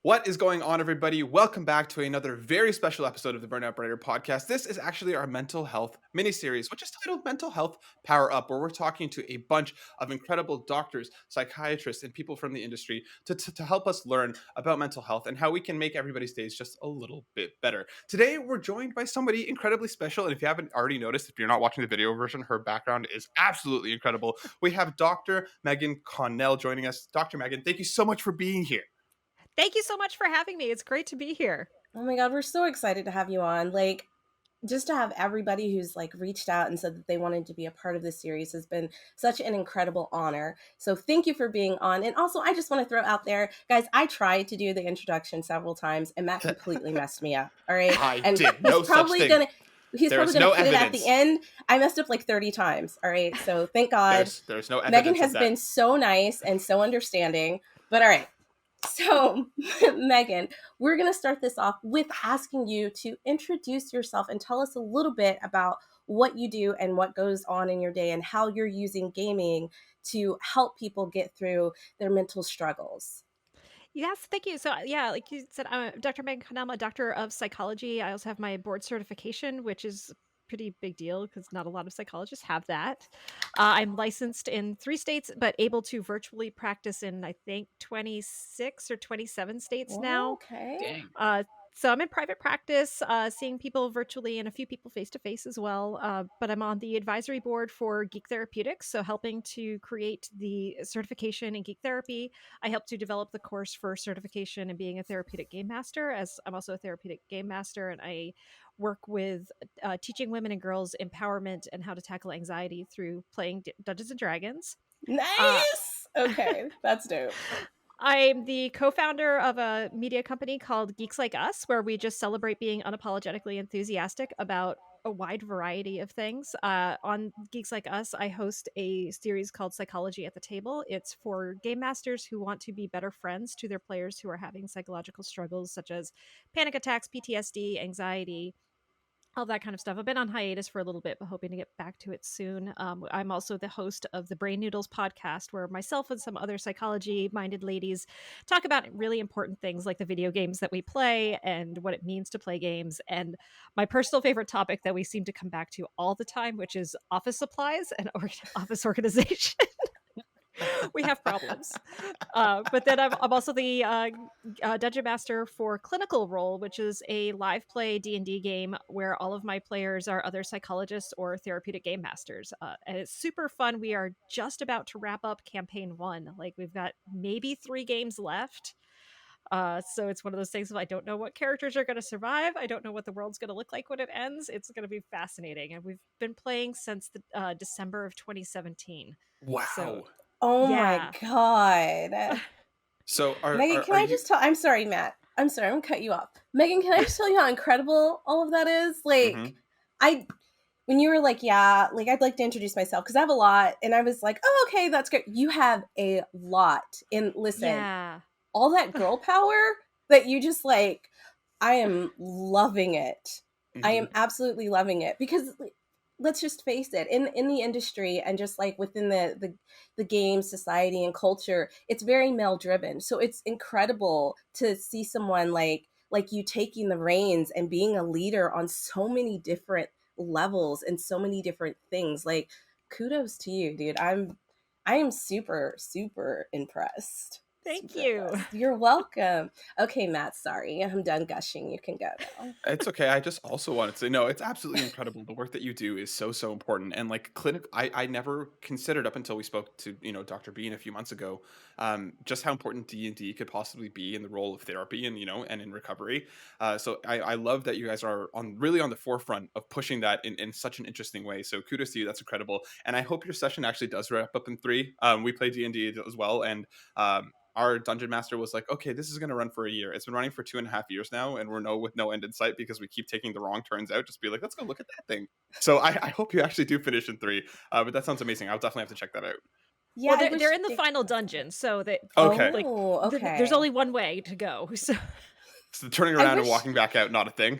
What is going on, everybody? Welcome back to another very special episode of the Burnout Brighter podcast. This is actually our mental health mini-series, which is titled Mental Health Power Up, where we're talking to a bunch of incredible doctors, psychiatrists, and people from the industry to help us learn about mental health and how we can make everybody's days just a little bit better. Today, we're joined by somebody incredibly special, and if you haven't already noticed, if you're not watching the video version, her background is absolutely incredible. We have Dr. Megan Connell joining us. Dr. Megan, thank you so much for being here. Thank you so much for having me. It's great to be here. Oh my God, we're so excited to have you on. Just to have everybody who's reached out and said that they wanted to be a part of this series has been such an incredible honor. So thank you for being on. And also, I just want to throw out there, guys, I tried to do the introduction several times and Matt completely messed me up. All right. I did. No such thing. He's probably gonna put it at the end. I messed up 30 times. All right. So thank God. There's no evidence. Megan has been so nice and so understanding. But all right. So, Megan, we're going to start this off with asking you to introduce yourself and tell us a little bit about what you do and what goes on in your day and how you're using gaming to help people get through their mental struggles. Yes, thank you. So, yeah, like you said, I'm Dr. Megan Connell. I'm a doctor of psychology. I also have my board certification, which is a pretty big deal because not a lot of psychologists have that. I'm licensed in 3 states, but able to virtually practice in, I think, 26 or 27 states now. Okay. Dang. So I'm in private practice, seeing people virtually and a few people face-to-face as well. But I'm on the advisory board for Geek Therapeutics, so helping to create the certification in geek therapy. I help to develop the course for certification in being a therapeutic game master, as I'm also a therapeutic game master, and I work with teaching women and girls empowerment and how to tackle anxiety through playing Dungeons and Dragons. Nice! Okay, that's dope. I'm the co-founder of a media company called Geeks Like Us, where we just celebrate being unapologetically enthusiastic about a wide variety of things. On Geeks Like Us, I host a series called Psychology at the Table. It's for game masters who want to be better friends to their players who are having psychological struggles such as panic attacks, PTSD, anxiety, all that kind of stuff. I've been on hiatus for a little bit, but hoping to get back to it soon. I'm also the host of the Brain Noodles podcast, where myself and some other psychology-minded ladies talk about really important things like the video games that we play and what it means to play games. And my personal favorite topic that we seem to come back to all the time, which is office supplies and office organization. We have problems. But then I'm also the Dungeon Master for Clinical Role, which is a live play D&D game where all of my players are other psychologists or therapeutic game masters. And it's super fun. We are just about to wrap up campaign 1. We've got maybe 3 games left. So it's one of those things of I don't know what characters are going to survive. I don't know what the world's going to look like when it ends. It's going to be fascinating. And we've been playing since the December of 2017. Wow. So, Oh yeah. my God. So, Megan, can I just tell? I'm sorry, Matt. I'm sorry, I'm gonna cut you off. Megan, can I just tell you how incredible all of that is? When you were I'd like to introduce myself because I have a lot, and I was like, oh, okay, that's great. You have a lot, and listen, all that girl power that you just I am loving it. I am absolutely loving it because let's just face it, in the industry and just within the game society and culture, it's very male driven. So it's incredible to see someone like you taking the reins and being a leader on so many different levels and so many different things. Kudos to you, dude. I am super, super impressed. Thank you. You're welcome. Okay, Matt, sorry. I'm done gushing. You can go now. It's okay. I just also wanted to say, no, it's absolutely incredible. The work that you do is so, so important. And I never considered up until we spoke to, Dr. Bean a few months ago, just how important D&D could possibly be in the role of therapy and, and in recovery. So I love that you guys are really on the forefront of pushing that in such an interesting way. So kudos to you. That's incredible. And I hope your session actually does wrap up in 3. We play D&D as well. And, our dungeon master was like, okay, this is going to run for a year. It's been running for 2.5 years now, and we're with no end in sight because we keep taking the wrong turns out. Just be like, let's go look at that thing. So I hope you actually do finish in 3. But that sounds amazing. I'll definitely have to check that out. Yeah, well, they're in the final dungeon, so that okay. There's only one way to go. So the turning around and walking back out, not a thing.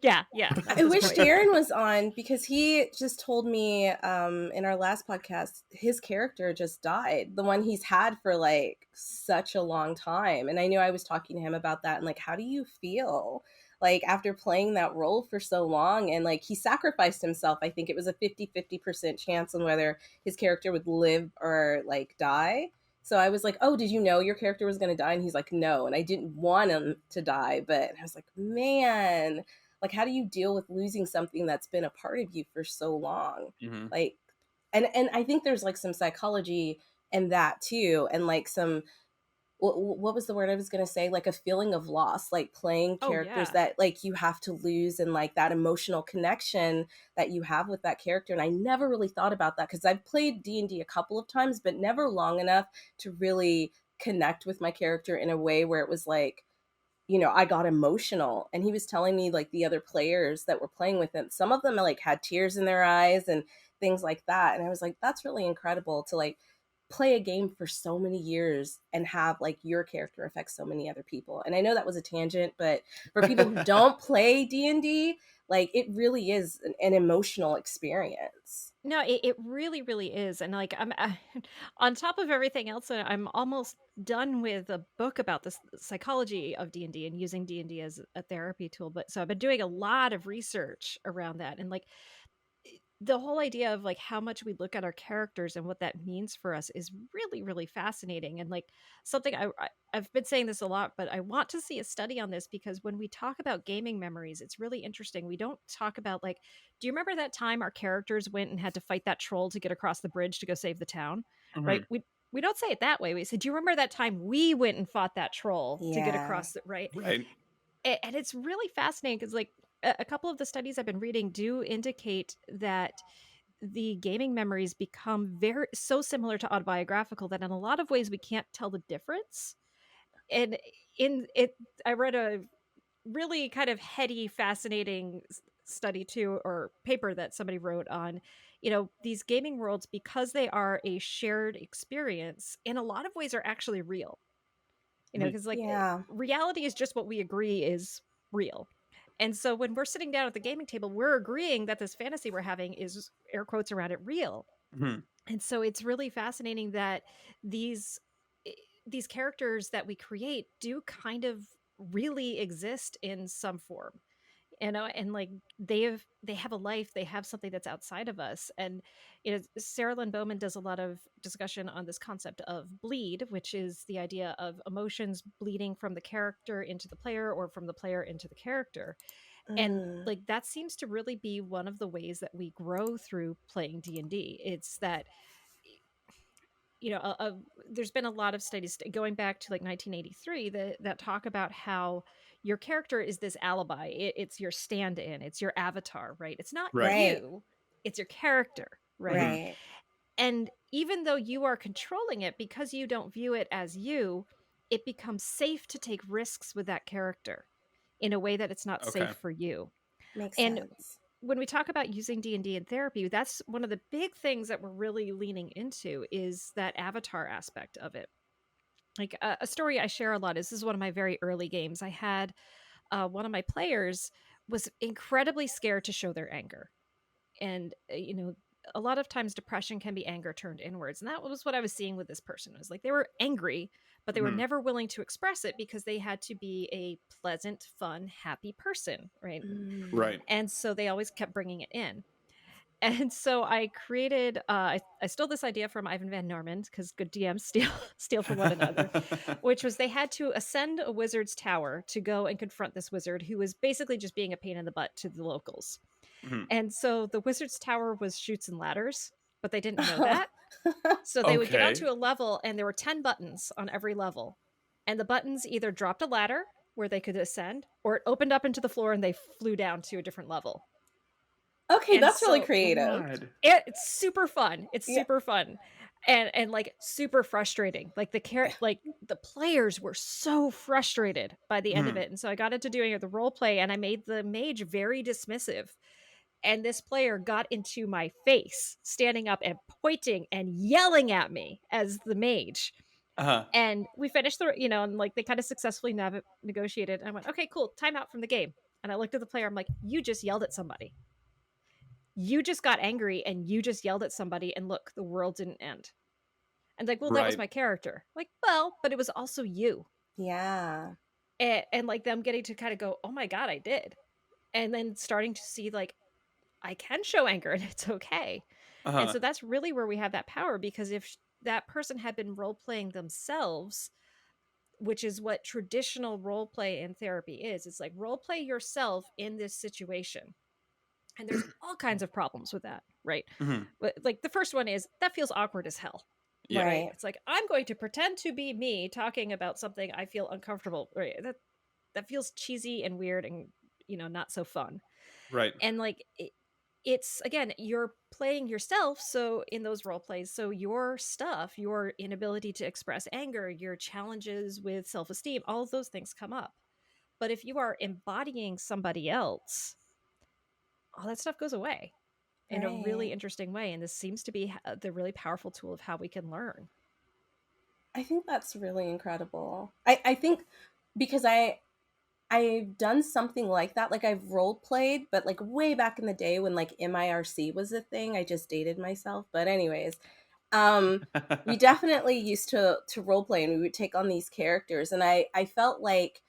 Yeah, yeah, at I this wish point. Darren was on because he just told me in our last podcast his character just died, the one he's had for like such a long time. And I knew I was talking to him about that and like, how do you feel like after playing that role for so long? And like he sacrificed himself. I think it was a 50-50% chance on whether his character would live or like die. So I was like, "Oh, did you know your character was going to die?" And he's like, "No." And I didn't want him to die, but I was like, "Man, like how do you deal with losing something that's been a part of you for so long?" Mhm. Like, and I think there's like some psychology in that too, and like some what was the word I was going to say, like a feeling of loss, like playing Oh, characters yeah. that like you have to lose, and like that emotional connection that you have with that character. And I never really thought about that because I've played D&D a couple of times but never long enough to really connect with my character in a way where it was like, I got emotional. And he was telling me like the other players that were playing with him, some of them like had tears in their eyes and things like that. And I was like, that's really incredible to like play a game for so many years and have like your character affect so many other people. And I know that was a tangent, but for people who don't play D&D, like it really is an emotional experience. No, it really, really is, and, like, on top of everything else, I'm almost done with a book about the psychology of D&D and using D&D as a therapy tool, but so I've been doing a lot of research around that, and, like, the whole idea of like how much we look at our characters and what that means for us is really, really fascinating, and like something I've been saying this a lot, but I want to see a study on this because when we talk about gaming memories, it's really interesting. We don't talk about like, do you remember that time our characters went and had to fight that troll to get across the bridge to go save the town? Right? Mhm. We don't say it that way. We say, do you remember that time we went and fought that troll to get Yeah. across the right? Right. And it's really fascinating because like a couple of the studies I've been reading do indicate that the gaming memories become very so similar to autobiographical that in a lot of ways we can't tell the difference. And in it, I read a really kind of heady, fascinating study too, or paper that somebody wrote on, these gaming worlds because they are a shared experience. In a lot of ways, are actually real. Mhm. Because like Yeah. reality is just what we agree is real. And so when we're sitting down at the gaming table, we're agreeing that this fantasy we're having is air quotes around it real. Mhm. And so it's really fascinating that these eh, these characters that we create do kind of really exist in some form, and like they have a life, they have something that's outside of us. And Sarah Lynn Bowman does a lot of discussion on this concept of bleed, which is the idea of emotions bleeding from the character into the player or from the player into the character. And Mm, like that seems to really be one of the ways that we grow through playing D&D. It's that there's been a lot of studies going back to like 1983 that talk about how your character is this alibi. It's your stand-in, it's your avatar, right? It's not Right. right. you, it's your character, right? Mhm. Right. And even though you are controlling it, because you don't view it as you, it becomes safe to take risks with that character in a way that it's not safe Okay. for you. Makes And sense. when we talk about using D&D in therapy, that's one of the big things that we're really leaning into is that avatar aspect of it. Like a story I share a lot is this is one of my very early games. I had one of my players was incredibly scared to show their anger. And a lot of times depression can be anger turned inwards, and that was what I was seeing with this person. It was like they were angry, but they were Mhm. never willing to express it because they had to be a pleasant, fun, happy person, right? Mm. Right. And so they always kept bringing it in. And so I created, I stole this idea from Ivan Van Norman because good DMs steal steal from one another, which was they had to ascend a wizard's tower to go and confront this wizard who was basically just being a pain in the butt to the locals. Mhm. And so the wizard's tower was chutes and ladders, but they didn't know that. So they would get onto Okay. a level and there were 10 buttons on every level. And the buttons either dropped a ladder where they could ascend or it opened up into the floor and they flew down to a different level. Okay, And that's really so creative. God. it's super fun. It's Yeah. super fun. And like super frustrating. Like like the players were so frustrated by the end of Mhm. it. And so I got into doing the role play and I made the mage very dismissive. And this player got into my face, standing up and pointing and yelling at me as the mage. Uh-huh. And we finished and like they kind of successfully negotiated. I went, okay, cool, time out from the game. And I looked at the player, I'm like, you just yelled at somebody. You just got angry and you just yelled at somebody, and look, the world didn't end. And like, well, that was Right. my character. Like, well, but it was also you. Yeah. And like them getting to kind of go, oh my God, I did. And then starting to see like, I can show anger and it's okay. And Uh-huh. so that's really where we have that power, because if that person had been role playing themselves, which is what traditional role play in therapy is, it's like role play yourself in this situation. And there's all kinds of problems with that, right? Mhm. But like the first one is that feels awkward as hell, Yeah. right? Right. It's like I'm going to pretend to be me talking about something I feel uncomfortable, right? That feels cheesy and weird and not so fun. Right. And like it's again, you're playing yourself, so in those role plays, so your stuff, your inability to express anger, your challenges with self-esteem, all of those things come up. But if you are embodying somebody else, all that stuff goes away in a really Right. interesting way, and this seems to be the really powerful tool of how we can learn. I think that's really incredible. I think because I've done something like that. Like I've role played, but like way back in the day when like MIRC was a thing. I just dated myself. But anyways, um we definitely used to role play, and we would take on these characters, and I felt like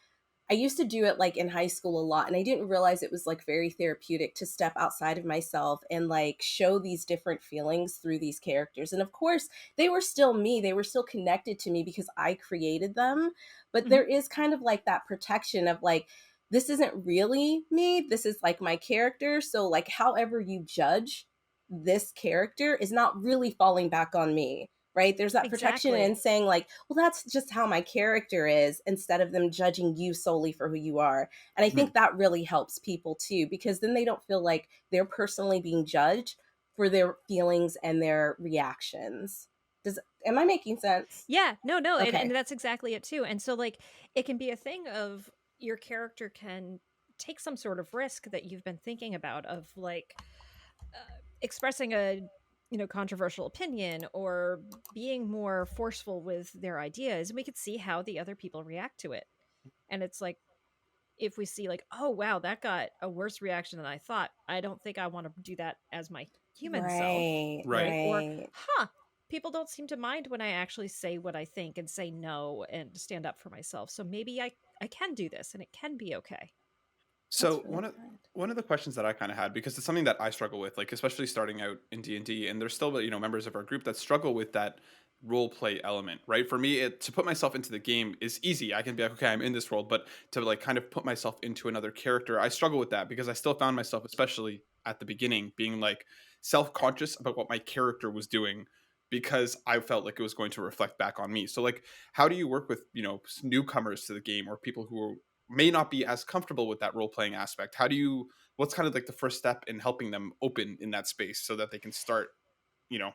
I used to do it like in high school a lot, and I didn't realize it was like very therapeutic to step outside of myself and like show these different feelings through these characters. And of course, they were still me. They were still connected to me because I created them. But Mhm. there is kind of like that protection of like, this isn't really me. This is like my character. So like however you judge this character is not really falling back on me, right? There's that protection in Exactly. saying like, well, that's just how my character is, instead of them judging you solely for who you are. And I Mhm. think that really helps people too, because then they don't feel like they're personally being judged for their feelings and their reactions. Does Am I making sense? Yeah, no, and Okay. that's exactly it too. And so like it can be a thing of your character can take some sort of risk that you've been thinking about, of like expressing a controversial opinion or being more forceful with their ideas, and we could see how the other people react to it. And it's like, if we see like, oh wow, that got a worse reaction than I thought, I don't think I want to do that as my human self, Right, Right. right? Or right. people don't seem to mind when I actually say what I think and say no and stand up for myself, so maybe I can do this and it can be okay. So That's really good. one of the questions that I kind of had, because it's something that I struggle with, like especially starting out in D&D, and there's still members of our group that struggle with that role play element, right? For me, to put myself into the game is easy. I can be like, okay, I'm in this world, but to like kind of put myself into another character, I struggle with that because I still found myself, especially at the beginning, being like self-conscious about what my character was doing because I felt like it was going to reflect back on me. So like, how do you work with, newcomers to the game or people who may not be as comfortable with that role playing aspect? What's kind of like the first step in helping them open in that space so that they can start, you know,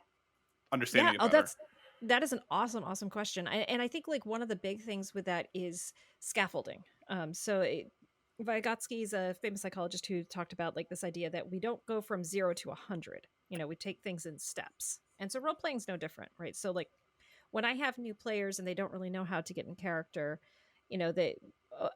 Yeah. understanding it Oh, better? that is an awesome question. And I think like one of the big things with that is scaffolding. Vygotsky's a famous psychologist who talked about like this idea that we don't go from 0 to 100. We take things in steps. And so role playing is no different, right? So like when I have new players and they don't really know how to get in character, they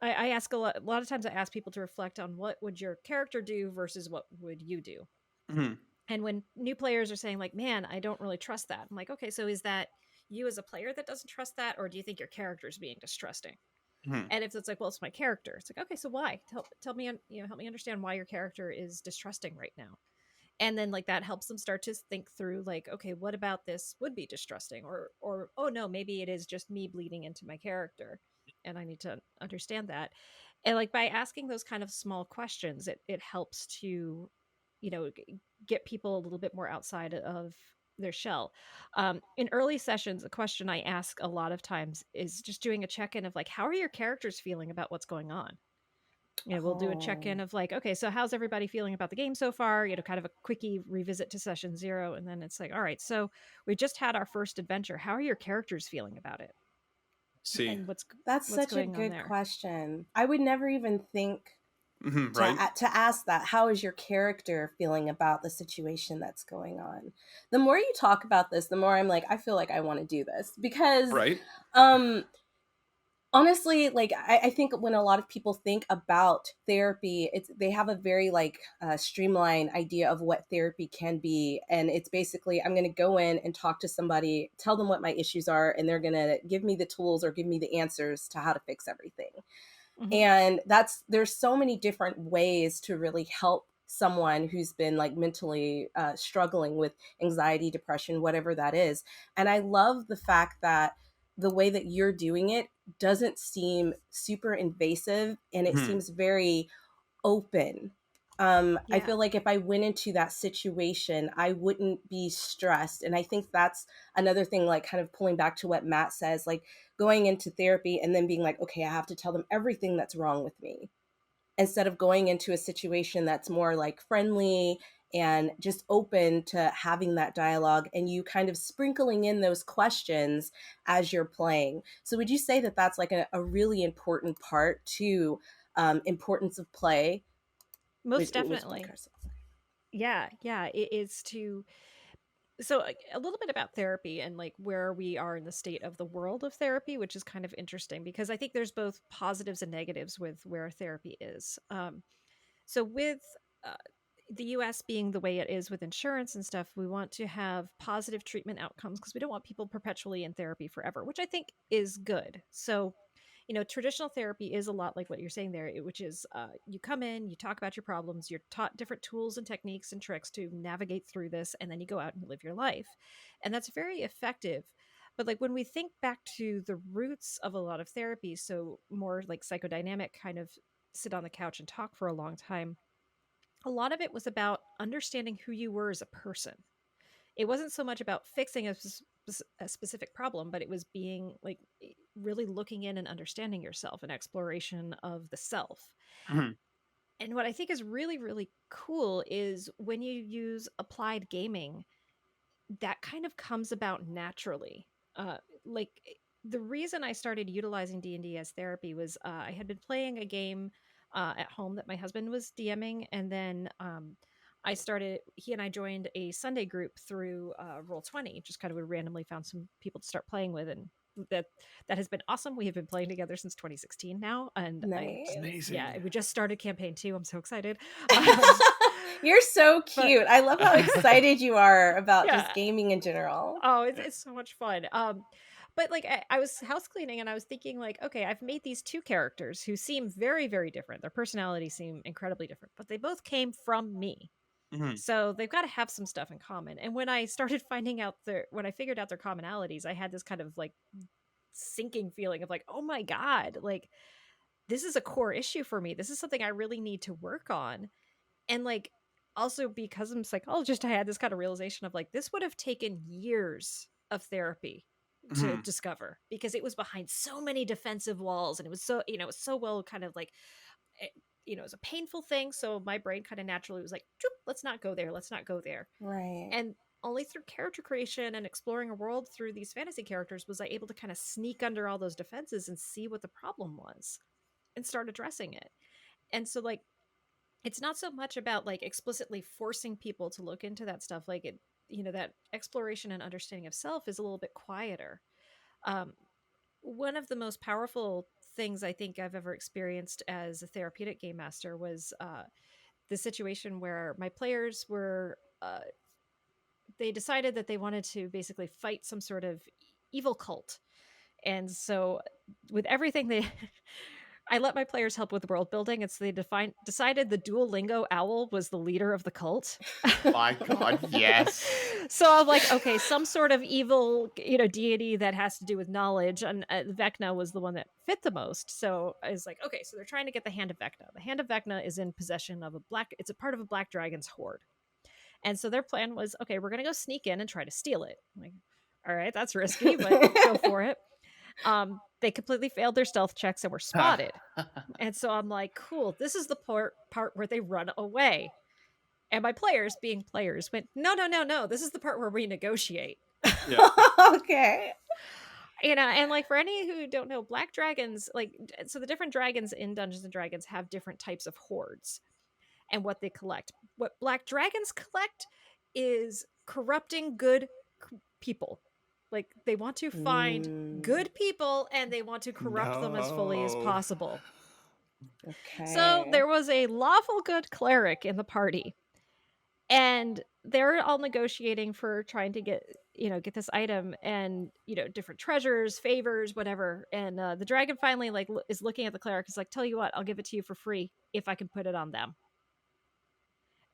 I ask a lot of times I ask people to reflect on what would your character do versus what would you do. Hmm. And when new players are saying like, "Man, I don't really trust that." I'm like, "Okay, so is that you as a player that doesn't trust that, or do you think your character is being distrusting?" Hmm. And if it's like, "Well, it's my character." It's like, "Okay, so why? Tell me, help me understand why your character is distrusting right now." And then like that helps them start to think through like, "Okay, what about this would be distrusting?" Or "Oh no, maybe it is just me bleeding into my character and I need to understand that." And like by asking those kind of small questions, it helps to get people a little bit more outside of their shell. In early sessions, a question I ask a lot of times is just doing a check-in of like, how are your characters feeling about what's going on? We'll do a check-in Oh, of like, okay, so how's everybody feeling about the game so far? Kind of a quickie revisit to session 0, and then it's like, all right, so we just had our first adventure. How are your characters feeling about it? See. And that's what's such a going on good there? question. I would never even think Hmm. to Right. to ask that. How is your character feeling about the situation that's going on? The more you talk about this, the more I'm like, I feel like I want to do this because Right. um Honestly, like I think when a lot of people think about therapy, they have a very like streamlined idea of what therapy can be, and it's basically I'm going to go in and talk to somebody, tell them what my issues are, and they're going to give me the tools or give me the answers to how to fix everything. Mhm. And there's so many different ways to really help someone who's been like mentally struggling with anxiety, depression, whatever that is. And I love the fact that the way that you're doing it doesn't seem super invasive, and it Mhm. seems very open. I Yeah. feel like if I went into that situation, I wouldn't be stressed. And I think that's another thing, like kind of pulling back to what Matt says, like going into therapy and then being like, okay, I have to tell them everything that's wrong with me, instead of going into a situation that's more like friendly and just open to having that dialogue, and you kind of sprinkling in those questions as you're playing. So would you say that that's like a really important part to importance of play? Most What was my definitely. question? Yeah, yeah, it is to so a little bit about therapy and like where we are in the state of the world of therapy, which is kind of interesting because I think there's both positives and negatives with where therapy is. So with uh, the US being the way it is with insurance and stuff, we want to have positive treatment outcomes because we don't want people perpetually in therapy forever, which I think is good. So, traditional therapy is a lot like what you're saying there, which is you come in, you talk about your problems, you're taught different tools and techniques and tricks to navigate through this, and then you go out and you live your life. And that's very effective. But like when we think back to the roots of a lot of therapy, so more like psychodynamic kind of sit on the couch and talk for a long time, a lot of it was about understanding who you were as a person. It wasn't so much about fixing a specific problem, but it was being like really looking in and understanding yourself, an exploration of the self. Mhm. And what I think is really, really cool is when you use applied gaming, that kind of comes about naturally. Like the reason I started utilizing D&D as therapy was I had been playing a game at home that my husband was DMing, and then he and I joined a Sunday group through Roll20, just kind of we randomly found some people to start playing with, and that that has been awesome. We have been playing together since 2016 now, and It's Nice. yeah, amazing. we just started campaign 2. I'm so excited. Um, You're so but cute. I love how excited you are about just yeah, gaming in general. oh, it's Yeah. it's so much fun. But like I was house cleaning and I was thinking like, okay, I've made these two characters who seem very, very different. Their personalities seem incredibly different, but they both came from me. Mhm. So they've got to have some stuff in common. And when I started finding out when I figured out their commonalities, I had this kind of like sinking feeling of like, oh my God, like this is a core issue for me. This is something I really need to work on. And like also because I'm a psychologist, I had this kind of realization of like this would have taken years of therapy to Mhm. discover because it was behind so many defensive walls, and it was so it was so well kind of like eh, it was a painful thing, so my brain kind of naturally was like, "Choop, let's not go there, let's not go there." Right. And only through character creation and exploring a world through these fantasy characters was I able to kind of sneak under all those defenses and see what the problem was and start addressing it. And so like it's not so much about like explicitly forcing people to look into that stuff, like it that exploration and understanding of self is a little bit quieter. um, One of the most powerful things I think I've ever experienced as a therapeutic game master was the situation where my players were they decided that they wanted to basically fight some sort of evil cult. And so with everything they I let my players help with world building, and so they decided the Duolingo owl was the leader of the cult. My God, yes. So I'm like, okay, some sort of evil, deity that has to do with knowledge, and Vecna was the one that fit the most. So I was like, okay, so they're trying to get the Hand of Vecna. The Hand of Vecna is in possession of it's a part of a black dragon's hoard. And so their plan was, okay, we're gonna go sneak in and try to steal it. I'm like, all right, that's risky, but go for it. They completely failed their stealth checks and were spotted. And so I'm like, cool, this is the part where they run away. And my players, being players, went, no, no, no, no. This is the part where we negotiate. Yeah. Okay. And like for any who don't know, black dragons, like so the different dragons in Dungeons and Dragons have different types of hoards and what they collect. What black dragons collect is corrupting good people. Like, they want to find Mm, good people and they want to corrupt them as fully as No. possible. So okay. there was a lawful good cleric in the party, and they're all negotiating for trying to get this item and different treasures, favors, whatever. And the dragon finally is looking at the cleric, is like, tell you what, I'll give it to you for free if I can put it on them.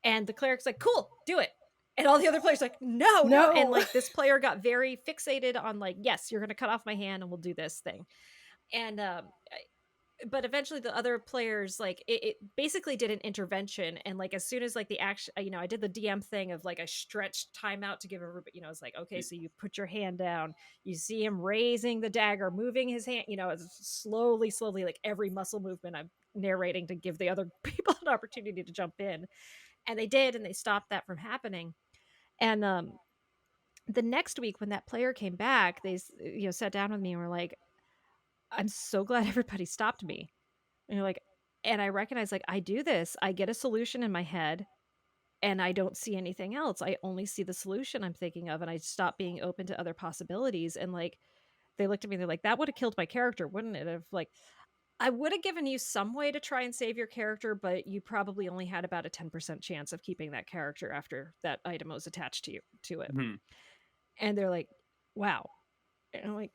And the cleric's like, cool, do it. And all the other players like, no, no. And No. like this player got very fixated on like, yes, you're going to cut off my hand and we'll do this thing. And but eventually the other players, like, it basically did an intervention. And like as soon as like the action, I did the DM thing of like I stretched time out to give everybody, it's like, okay, so you put your hand down, you see him raising the dagger, moving his hand, it's slowly, like every muscle movement I'm narrating to give the other people an opportunity to jump in. And they did, and they stopped that from happening. And the next week when that player came back, they sat down with me and were like, I'm so glad everybody stopped me. And you're like, and I recognize, like, I do this, I get a solution in my head and I don't see anything else, I only see the solution I'm thinking of, and I stop being open to other possibilities. And like they looked at me, they're like, that would have killed my character, wouldn't it have? Like, I would have given you some way to try and save your character, but you probably only had about a 10% chance of keeping that character after that item was attached to it. Mhm. And they're like, wow. And I'm like,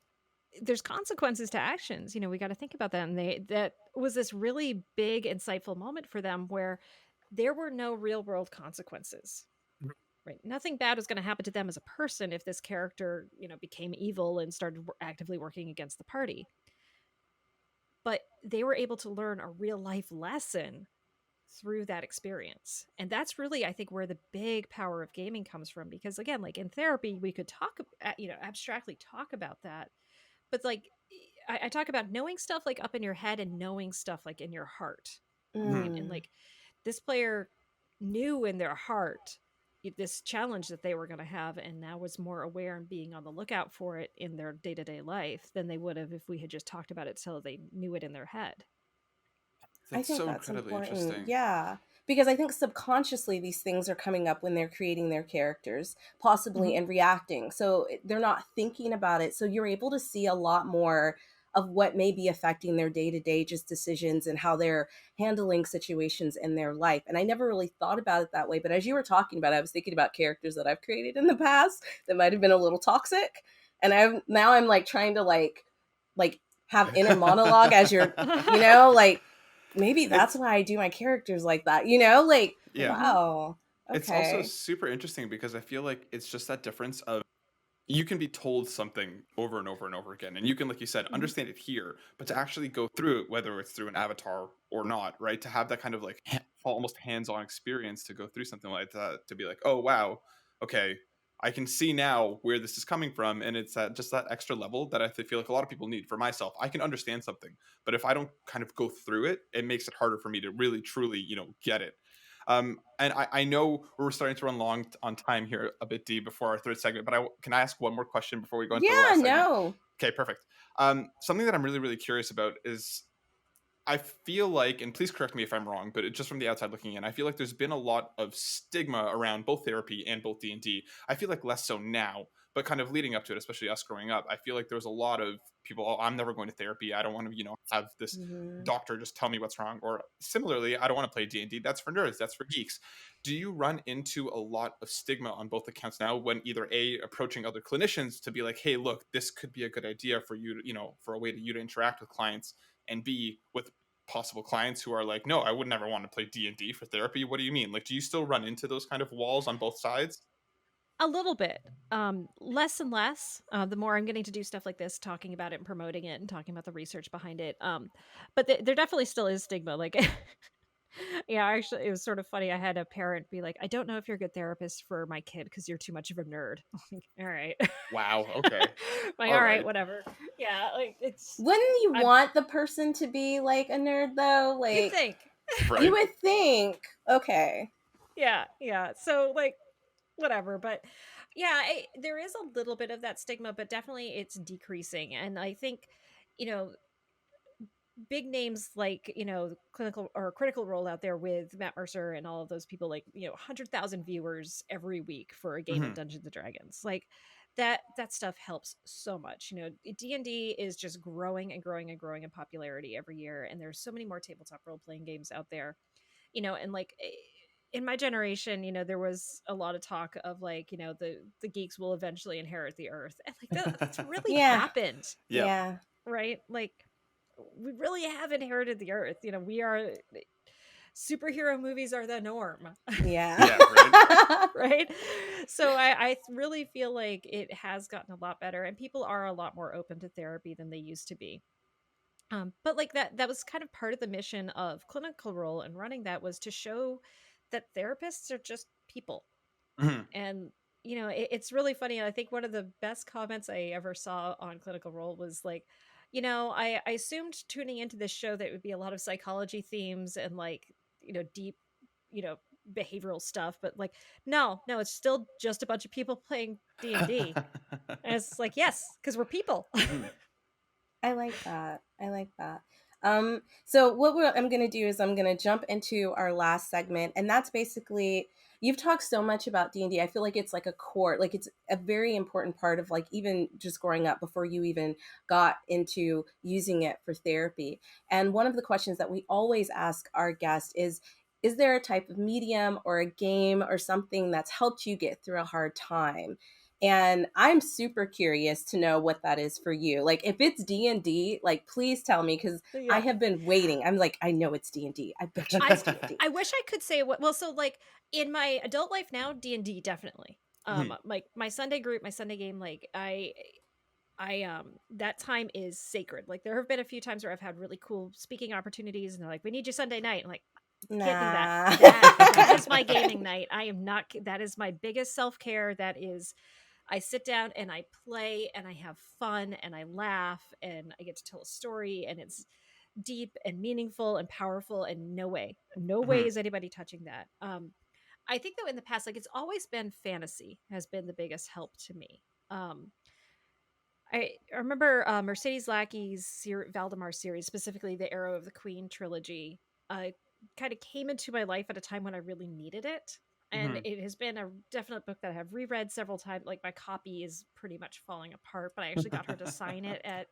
there's consequences to actions. We got to think about that. And that was this really big, insightful moment for them where there were no real world consequences. Right. Nothing bad was going to happen to them as a person if this character, became evil and started actively working against the party. But they were able to learn a real life lesson through that experience. And that's really, I think, where the big power of gaming comes from. Because again, like in therapy, we could talk, abstractly talk about that. But like, I talk about knowing stuff like up in your head and knowing stuff like in your heart. Right. Mhm. And Mm. like this player knew in their heart this challenge that they were going to have, and now was more aware and being on the lookout for it in their day-to-day life than they would have if we had just talked about it till they knew it in their head. I That's think so that's incredibly important. interesting. Yeah. Because I think subconsciously these things are coming up when they're creating their characters, possibly, Mm-hmm. and reacting. So they're not thinking about it. So you're able to see a lot more of what may be affecting their day to day just decisions and how they're handling situations in their life. And I never really thought about it that way. But as you were talking about it, I was thinking about characters that I've created in the past that might have been a little toxic. And I'm like trying to like have inner monologue as you're, like maybe that's It's why I do my characters like that, like, yeah. Mm-hmm. wow. It's also Okay. super interesting because I feel like it's just that difference of you can be told something over and over and over again, and you can, like you said, Mm-hmm. understand it here, but to actually go through it, whether it's through an avatar or not, right, to have that kind of like almost hands-on experience to go through something like that, to be like, oh wow, okay, I can see now where this is coming from. And it's that, just that extra level that I feel like a lot of people need. For myself, I can understand something, but if I don't kind of go through it, it makes it harder for me to really truly get it. And I know we're starting to run long on time here a bit, D, before our third segment, but can I ask one more question before we go into the Yeah, last segment? no. Okay, perfect. Something that I'm really, really curious about is I feel like, and please correct me if I'm wrong, but just from the outside looking in, I feel like there's been a lot of stigma around both therapy and both D&D. I feel like less so now, but kind of leading up to it, especially us growing up, I feel like there was a lot of people, oh, I'm never going to therapy. I don't want to, have this Mhm. doctor just tell me what's wrong. Or similarly, I don't want to play D&D. That's for nerds. That's for geeks. Do you run into a lot of stigma on both accounts now when either A, approaching other clinicians to be like, hey, look, this could be a good idea for you, for a way to you to interact with clients, and B, with possible clients who are like, no, I would never want to play D&D for therapy. What do you mean? Like, do you still run into those kind of walls on both sides? A little bit, less and less. The more I'm getting to do stuff like this, talking about it and promoting it and talking about the research behind it. But there definitely still is stigma. Like, yeah, actually, it was sort of funny. I had a parent be like, "I don't know if you're a good therapist for my kid because you're too much of a nerd." I'm like, all right, Wow. Okay. like, All all right, right. whatever. Yeah, like Wouldn't you I. want the person to be like a nerd though? You'd Like, think, you Right. would think. Okay. yeah, yeah. So like, whatever. But yeah, there is a little bit of that stigma, but definitely it's decreasing. And I think, you know, big names like clinical or critical role out there with Matt Mercer and all of those people, like 100,000 viewers every week for a game in Hmm. Dungeons and Dragons, like that stuff helps so much. D&D is just growing and growing and growing in popularity every year, and there's so many more tabletop role-playing games out there. And like in my generation, there was a lot of talk of like, the geeks will eventually inherit the earth, and like that's really Yeah. happened, Yep. Yeah. right? Like we really have inherited the earth. We are superhero movies are the norm. Yeah. Yeah, right? Right. So I really feel like it has gotten a lot better, and people are a lot more open to therapy than they used to be. But like that was kind of part of the mission of Clinical Role, and running that was to show that therapists are just people. Mhm. And it's really funny. I think one of the best comments I ever saw on Clinical Role was like, I assumed tuning into this show that it would be a lot of psychology themes and like, deep, you know behavioral stuff, but like, no, it's still just a bunch of people playing D&D. And it's like, yes, because we're people. Mhm. I like that. I like that. So I'm going to do is I'm going to jump into our last segment, and that's basically, you've talked so much about D&D. I feel like it's like a core, like it's a very important part of like even just growing up before you even got into using it for therapy. And one of the questions that we always ask our guests is there a type of medium or a game or something that's helped you get through a hard time? And I'm super curious to know what that is for you. Like if it's D&D, like please tell me, because I Yeah. have been waiting. I'm like, I know it's D&D. I bet you I it's D&D. I wish I could say what. Well, so like in my adult life now, D&D definitely. Mhm. Like my Sunday group, my Sunday game, like I that time is sacred. Like there have been a few times where I've had really cool speaking opportunities, and they're like, "We need you Sunday night." I'm like, "Can't do that. Nah. That is my gaming night. I am not. That is my biggest self care. That is, I sit down and I play and I have fun and I laugh and I get to tell a story, and it's deep and meaningful and powerful, and no way Mhm. is anybody touching that. I think though in the past, like it's always been fantasy has been the biggest help to me. um I remember Mercedes Lackey's Valdemar series, specifically the Arrow of the Queen trilogy, kind of came into my life at a time when I really needed it. And Mhm. it has been a definite book that I have reread several times. Like my copy is pretty much falling apart, but I actually got her to sign it at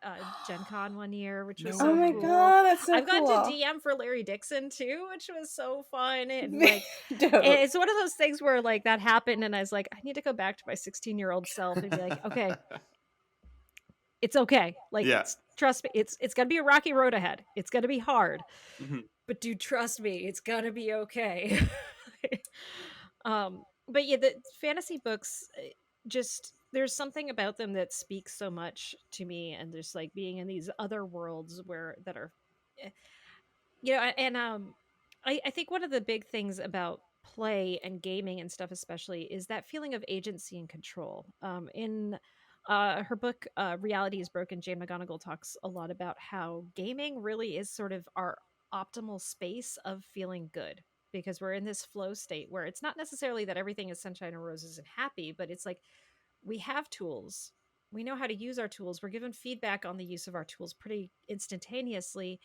Gen Con one year, which was No Oh so my way. cool. God, that's so I've gotten to cool. DM for Larry Dixon too, which was so fun. And like, Dope. it's one of those things where like that happened, and I was like, I need to go back to my 16-year-old self and be like, okay, it's okay. Like, Yeah. trust me, it's gonna be a rocky road ahead. It's gonna be hard, Mhm. but dude, trust me, it's gonna be okay. But yeah, the fantasy books, just there's something about them that speaks so much to me, and there's like being in these other worlds where that are, eh, and I think one of the big things about play and gaming and stuff especially is that feeling of agency and control. In her book Reality is Broken, Jane McGonigal talks a lot about how gaming really is sort of our optimal space of feeling good, because we're in this flow state where it's not necessarily that everything is sunshine and roses and happy, but it's like we have tools, we know how to use our tools, we're given feedback on the use of our tools pretty instantaneously,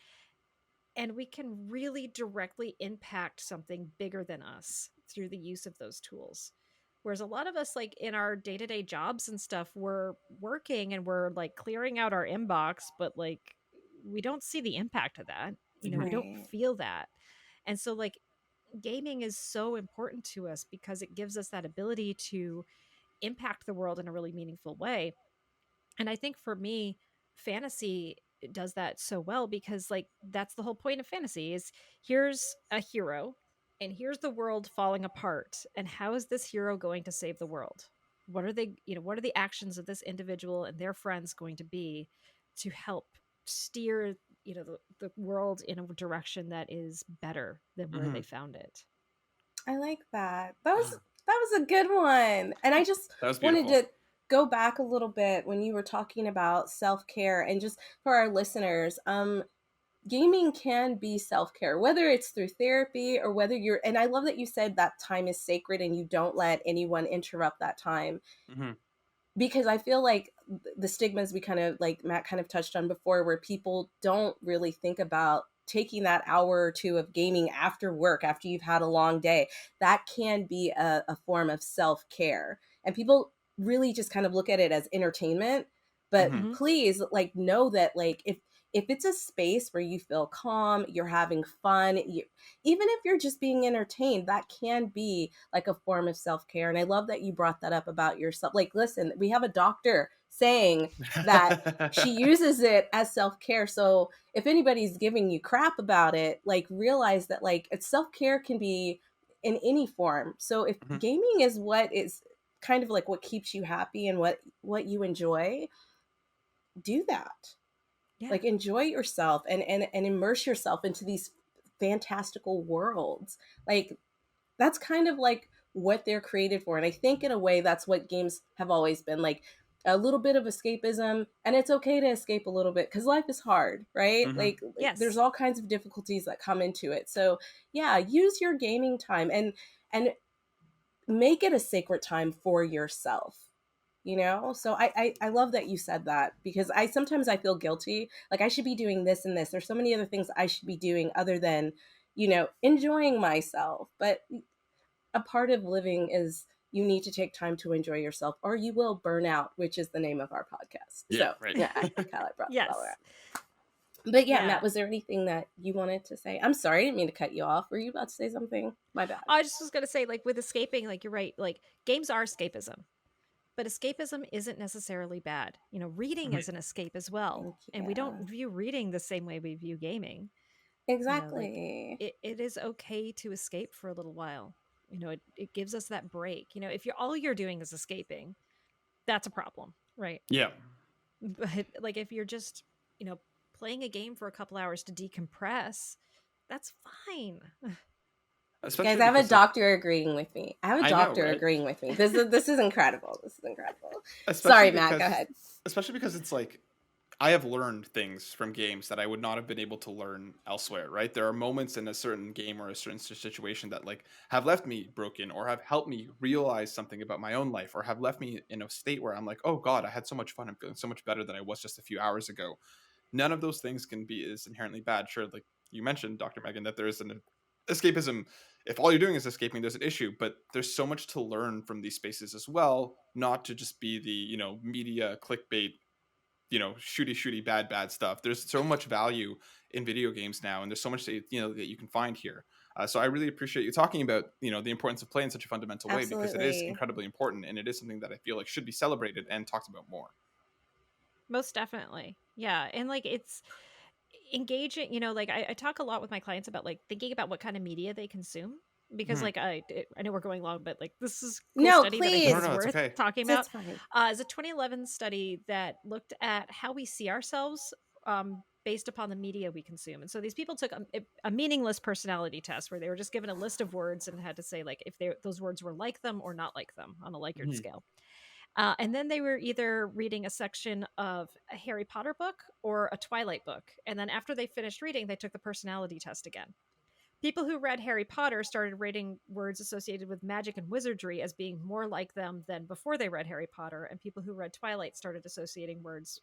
and we can really directly impact something bigger than us through the use of those tools. Whereas a lot of us, like in our day-to-day jobs and stuff, we're working and we're like clearing out our inbox, but like we don't see the impact of that. We Mhm. don't Right. feel that. And so like gaming is so important to us because it gives us that ability to impact the world in a really meaningful way. And I think for me, fantasy does that so well, because like that's the whole point of fantasy is, here's a hero and here's the world falling apart, and how is this hero going to save the world? What are the actions of this individual and their friends going to be to help steer, the world in a direction that is better than where they Mhm. found it. I like that. That was Oh, that was a good one. And I just that was wanted beautiful. to go back a little bit when you were talking about self-care, and just for our listeners, gaming can be self-care, whether it's through therapy or whether you're, and I love that you said that time is sacred and you don't let anyone interrupt that time, Mhm. because I feel like the stigmas we kind of like Matt kind of touched on before, where people don't really think about taking that hour or two of gaming after work, after you've had a long day, that can be a form of self-care. And people really just kind of look at it as entertainment. But Mhm. please, like, know that, like, if it's a space where you feel calm, you're having fun, even if you're just being entertained, that can be like a form of self-care. And I love that you brought that up about yourself. Like, listen, we have a doctor saying that she uses it as self-care. So if anybody's giving you crap about it, like, realize that, like, it's self-care can be in any form. So if Mhm. gaming is what is kind of like what keeps you happy and what you enjoy, do that. Yeah. Like, enjoy yourself and immerse yourself into these fantastical worlds. Like, that's kind of like what they're created for. And I think in a way that's what games have always been, like a little bit of escapism. And it's okay to escape a little bit because life is hard, right? Mhm. Like there's Yes. all kinds of difficulties that come into it. So yeah, use your gaming time and make it a sacred time for yourself, you know. So I love that you said that, because I sometimes I feel guilty, like I should be doing this and this, there's so many other things I should be doing other than, you know, enjoying myself. But a part of living is you need to take time to enjoy yourself or you will burn out, which is the name of our podcast. Yeah, So right. yeah, I like how I brought that all around. Yes. But yeah, Matt, Yeah. was there anything that you wanted to say? I'm sorry, I didn't mean to cut you off. Were you about to say something? My bad. I just was gonna say, like, with escaping, like, you're right, like, games are escapism, but escapism isn't necessarily bad. You know, reading Mhm. is an escape as well, Thank you. and we don't Yeah, view reading the same way we view gaming. You know, like, exactly. it is okay to escape for a little while. You know, it gives us that break. You know, if you're all you're doing is escaping, that's a problem, right? Yeah. But like if you're just, you know, playing a game for a couple hours to decompress, that's fine. Guys, Especially I have a because, like, doctor agreeing with me. I have a I know, doctor right? agreeing with me. This is incredible. This is incredible. Especially Sorry, Matt. Go because ahead. especially because it's like I have learned things from games that I would not have been able to learn elsewhere, right? There are moments in a certain game or a certain situation that like have left me broken or have helped me realize something about my own life or have left me in a state where I'm like, "Oh god, I had so much fun. I'm feeling so much better than I was just a few hours ago." None of those things can be is inherently bad. Sure, like you mentioned, Dr. Megan, that there is an escapism. If all you're doing is escaping, there's an issue, but there's so much to learn from these spaces as well, not to just be the, media clickbait, shooty bad stuff. There's so much value in video games now, and there's so much that you can find here. So I really appreciate you talking about the importance of play in such a fundamental way, because it is Absolutely. incredibly important, and it is something that I feel like should be celebrated and talked about more. Most definitely. Yeah. And like it's engaging, you know, like I talk a lot with my clients about like thinking about what kind of media they consume. Because Mhm. like I know we're going long, but like this is a cool No, study that I think No, is please. no, that's worth okay. talking about. It's fine. Is a 2011 study that looked at how we see ourselves based upon the media we consume. And so these people took a meaningless personality test where they were just given a list of words and had to say like if those words were like them or not like them on a Likert Mhm. scale. And then they were either reading a section of a Harry Potter book or a Twilight book. And then after they finished reading, they took the personality test again. People who read Harry Potter started rating words associated with magic and wizardry as being more like them than before they read Harry Potter, and people who read Twilight started associating words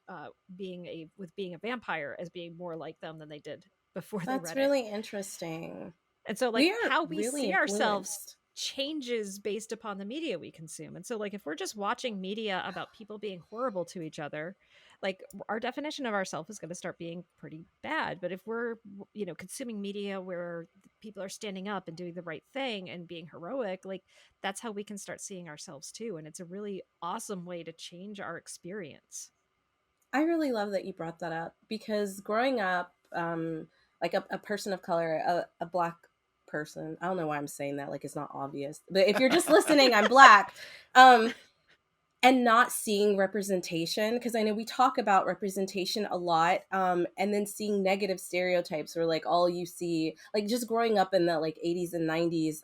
being a vampire as being more like them than they did before they That's read it. really interesting. And so like We are how we really see ourselves influenced. changes based upon the media we consume. And so like if we're just watching media about people being horrible to each other, like our definition of ourselves is going to start being pretty bad. But if we're, you know, consuming media where people are standing up and doing the right thing and being heroic, like that's how we can start seeing ourselves too. And it's a really awesome way to change our experience. I really love that you brought that up, because growing up, like a person of color, a black person, I don't know why I'm saying that, like it's not obvious, but if you're just listening, I'm black. Um, and not seeing representation, because I know we talk about representation a lot, and then seeing negative stereotypes, or like all you see, like just growing up in the like 80s and 90s.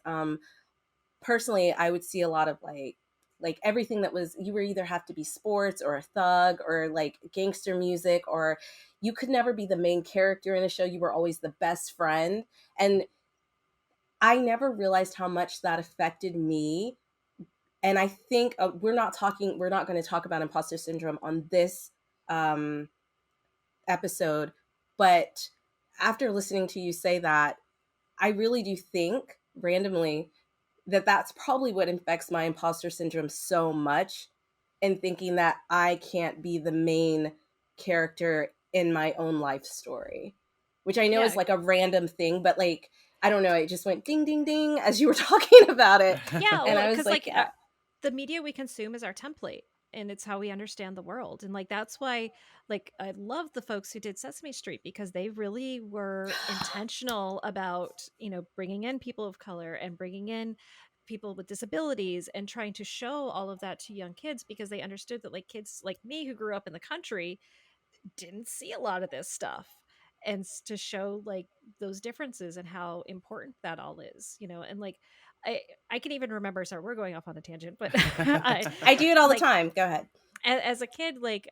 Personally, I would see a lot of like everything that was, you were either have to be sports or a thug or like gangster music, or you could never be the main character in a show, you were always the best friend. And I never realized how much that affected me. And I think we're not going to talk about imposter syndrome on this um episode, but after listening to you say that, I really do think randomly that that's probably what infects my imposter syndrome so much, and thinking that I can't be the main character in my own life story, which I know Yeah. is like a random thing, but like, I don't know, it just went ding, ding, ding as you were talking about it. Yeah, And well, I was because like, yeah. the media we consume is our template, and it's how we understand the world. And like that's why, like, I love the folks who did Sesame Street because they really were intentional about, bringing in people of color and bringing in people with disabilities and trying to show all of that to young kids because they understood that like kids like me who grew up in the country didn't see a lot of this stuff, and to show like those differences and how important that all is, and like i I can even remember, sorry, we're going off on a tangent, but I I do it all the like time. Go ahead. as a kid, like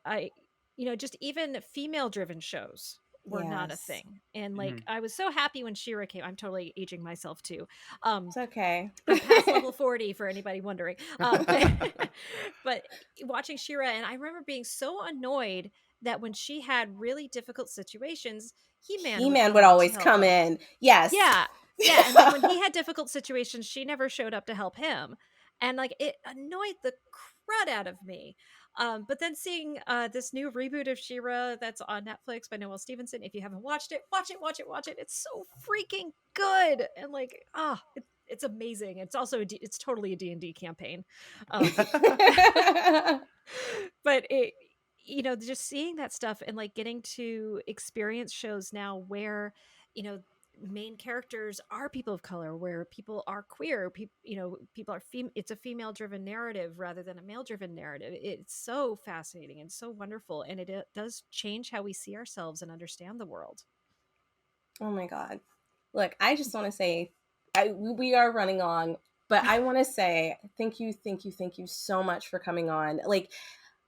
just even female driven shows were not a Yes. thing. And like Mhm. I was so happy when Shira came. I'm totally aging myself too. It's okay. I'm past level 40 for anybody wondering. But watching Shira, and I remember being so annoyed that when she had really difficult situations, He-Man would He-Man come would in to always help come her. in. Yes. Yeah. Yeah. And like when he had difficult situations, she never showed up to help him. And like it annoyed the crud out of me. But then seeing this new reboot of She-Ra that's on Netflix by Noelle Stevenson, if you haven't watched it, watch it, watch it, watch it. It's so freaking good. And like, it's amazing. It's also it's totally a D&D campaign. Um, but it, just seeing that stuff and like getting to experience shows now where, you know main characters are people of color, where people are queer, people, people are it's a female driven narrative rather than a male driven narrative. It's so fascinating and so wonderful, and it does change how we see ourselves and understand the world. Oh my God. Look, I just want to say, we are running on, but I want to say thank you, thank you, thank you so much for coming on. Like,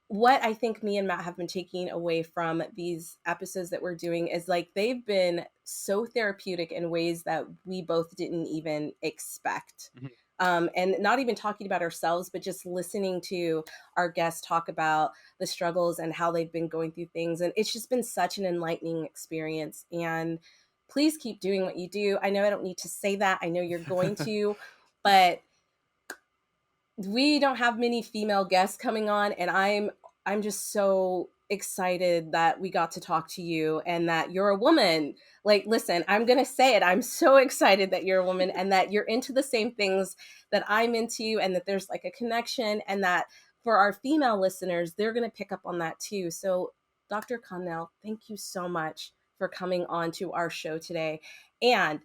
what I think me and Matt have been taking away from these episodes that we're doing is like they've been so therapeutic in ways that we both didn't even expect. Mhm. And not even talking about ourselves, but just listening to our guests talk about the struggles and how they've been going through things. And it's just been such an enlightening experience. And please keep doing what you do. I know I don't need to say that. I know you're going to, but we don't have many female guests coming on, and I'm just so excited that we got to talk to you and that you're a woman. Like, listen, I'm going to say it. I'm so excited that you're a woman and that you're into the same things that I'm into, and that there's like a connection, and that for our female listeners, they're going to pick up on that too. So, Dr. Connell, thank you so much for coming on to our show today. And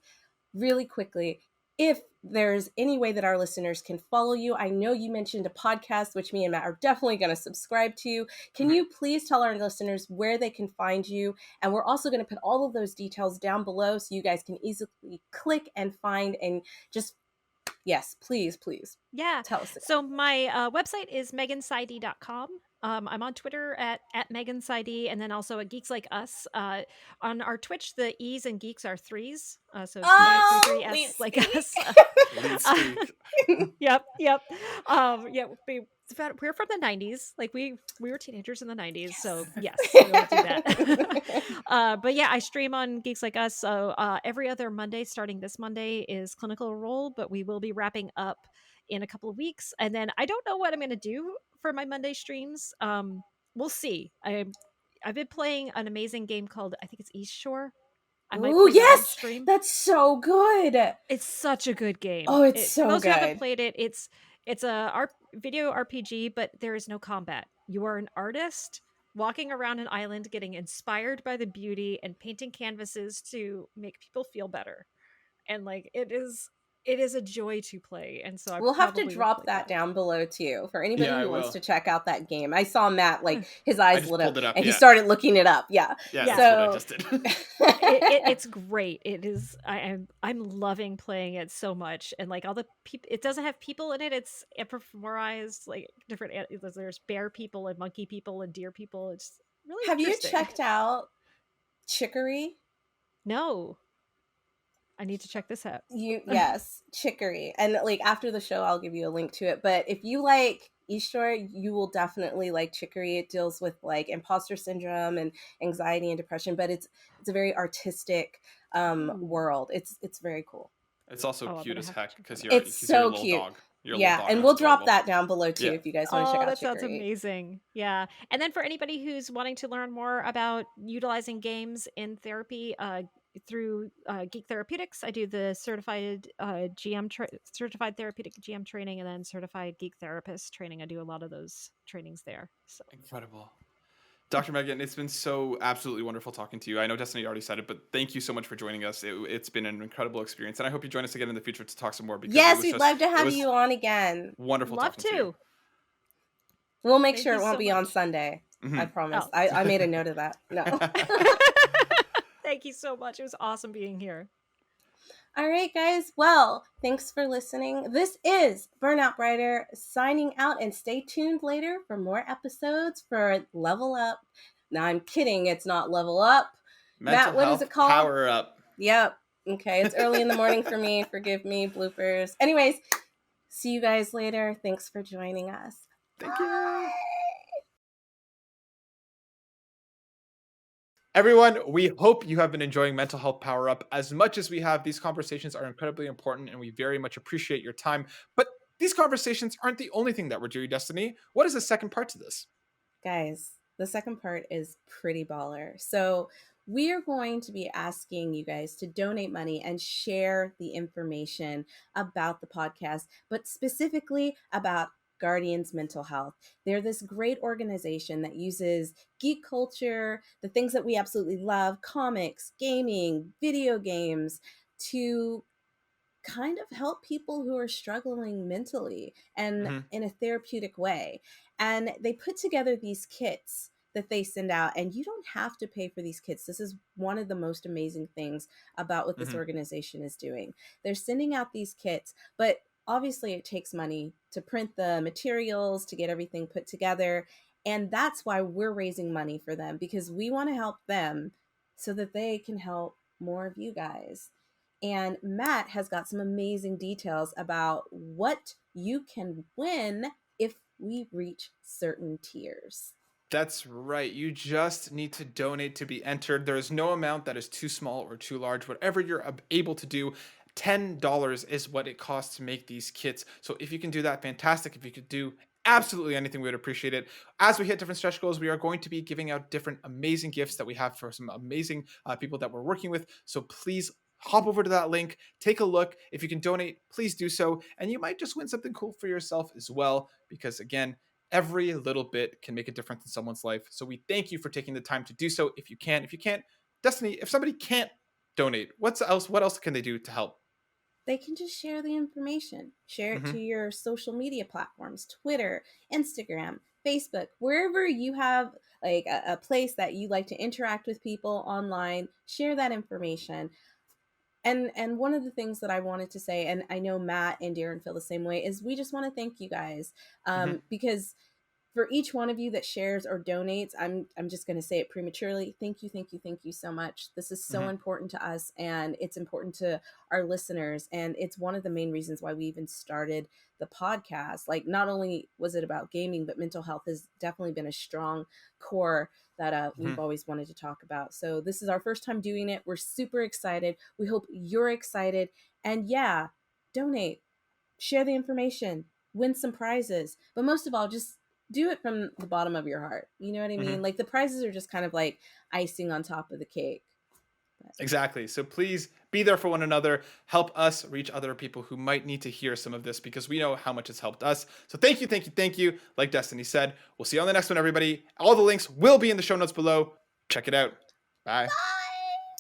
really quickly, if there's any way that our listeners can follow you, I know you mentioned a podcast, which me and Matt are definitely going to subscribe to. Can you please tell our listeners where they can find you? And we're also going to put all of those details down below so you guys can easily click and find and just, yes, please, please. Yeah. Tell us again. So my website is megansidey.com. I'm on Twitter at Megan Sidey, and then also at Geeks Like Us. On our Twitch, the E's and Geeks are threes. So Oh, G3S lead like speak. us. Lead Uh, speak. yep. Yeah, we're from the 90s. Like we were teenagers in the 90s. So yes, we'll do that. But yeah, I stream on Geeks Like Us. So every other Monday, starting this Monday, is Clinical Role, but we will be wrapping up in a couple of weeks. And then I don't know what I'm going to do for my Monday streams. We'll see. I've been playing an amazing game called, I think it's East Shore. I might Oh, play that on yes, stream. that's so good. It's such a good game. Oh, it's For so those who haven't good. played it, it's a video RPG, but there is no combat. You are an artist walking around an island, getting inspired by the beauty and painting canvases to make people feel better. And like it is a joy to play. And so I We'll have to probably will drop play that down below too for Yeah, anybody I who wants will. to check out that game. I saw Matt, like, his I eyes just lit up pulled it up. and he Yeah. started looking it up. Yeah. Yeah, Yeah. that's what I So just did. It's great. It is. I'm loving playing it so much, and like all the people. It doesn't have people in it. It's anthropomorphized, like different. There's bear people and monkey people and deer people. It's really have you interesting. checked out Chicory? No, I need to check this out. Yes, Chicory. And like after the show I'll give you a link to it. But if you like East Shore, you will definitely like Chicory. It deals with like imposter syndrome and anxiety and depression, but it's a very artistic Ooh. world. It's very cool. It's also Oh, I'm cute gonna as have to heck check because that out. you're It's a so little cute. dog. Your little Yeah, dog. and That's we'll drop adorable. that down below too Yeah. if you guys want to check Oh, out that sounds Chicory. amazing. Yeah. And then for anybody who's wanting to learn more about utilizing games in therapy, through Geek Therapeutics, I do the certified therapeutic GM training, and then certified geek therapist training. I do a lot of those trainings there. So Incredible. Dr. Megan, it's been so absolutely wonderful talking to you. I know Destiny already said it, but thank you so much for joining us. It's been an incredible experience, and I hope you join us again in the future to talk some more because Yes, we'd love to it have was you on again. wonderful love talking to you. to. We'll make Thank sure you it won't so be on much. Sunday. I promise. Oh. I made a note of that. No. Thank you so much. It was awesome being here. All right, guys. Well, thanks for listening. This is Burnout Brighter signing out, and stay tuned later for more episodes for Level Up. Now, I'm kidding. It's not Level Up. Mental Matt, what is health it called? power up. Yep. Okay. It's early in the morning for me. Forgive me. Bloopers. Anyways, see you guys later. Thanks for joining us. Thank you. Everyone, we hope you have been enjoying Mental Health Power Up as much as we have. These conversations are incredibly important and we very much appreciate your time. But these conversations aren't the only thing that we're doing, Destiny. What is the second part to this? Guys, the second part is pretty baller. So, we are going to be asking you guys to donate money and share the information about the podcast, but specifically about Guardians Mental Health. They're this great organization that uses geek culture, the things that we absolutely love, comics, gaming, video games, to kind of help people who are struggling mentally and in a therapeutic way. And they put together these kits that they send out, and you don't have to pay for these kits. This is one of the most amazing things about what this organization is doing. They're sending out these kits, but obviously it takes money to print the materials, to get everything put together. And that's why we're raising money for them, because we want to help them so that they can help more of you guys. And Matt has got some amazing details about what you can win if we reach certain tiers. That's right. You just need to donate to be entered. There is no amount that is too small or too large. Whatever you're able to do, $10 is what it costs to make these kits. So if you can do that, fantastic. If you could do absolutely anything, we would appreciate it. As we hit different stretch goals, we are going to be giving out different amazing gifts that we have for some amazing people that we're working with. So please hop over to that link, take a look. If you can donate, please do so. And you might just win something cool for yourself as well. Because again, every little bit can make a difference in someone's life. So we thank you for taking the time to do so. If you can, if you can't, Destiny, if somebody can't donate, what else can they do to help? They can just share the information. Share it to your social media platforms, Twitter, Instagram, Facebook, wherever you have like a place that you like to interact with people online, share that information. And one of the things that I wanted to say, and I know Matt and Darren feel the same way, is we just want to thank you guys, because for each one of you that shares or donates, I'm just going to say it prematurely. Thank you, thank you, thank you so much. This is so important to us, and it's important to our listeners, and it's one of the main reasons why we even started the podcast. Like, not only was it about gaming, but mental health has definitely been a strong core that we've always wanted to talk about. So this is our first time doing it. We're super excited. We hope you're excited, and yeah, donate, share the information, win some prizes, but most of all, just do it from the bottom of your heart. You know what I mean? Like, the prizes are just kind of like icing on top of the cake. Exactly. So please be there for one another. Help us reach other people who might need to hear some of this because we know how much it's helped us. So thank you, thank you, thank you. Like Destiny said, we'll see you on the next one, everybody. All the links will be in the show notes below. Check it out. Bye.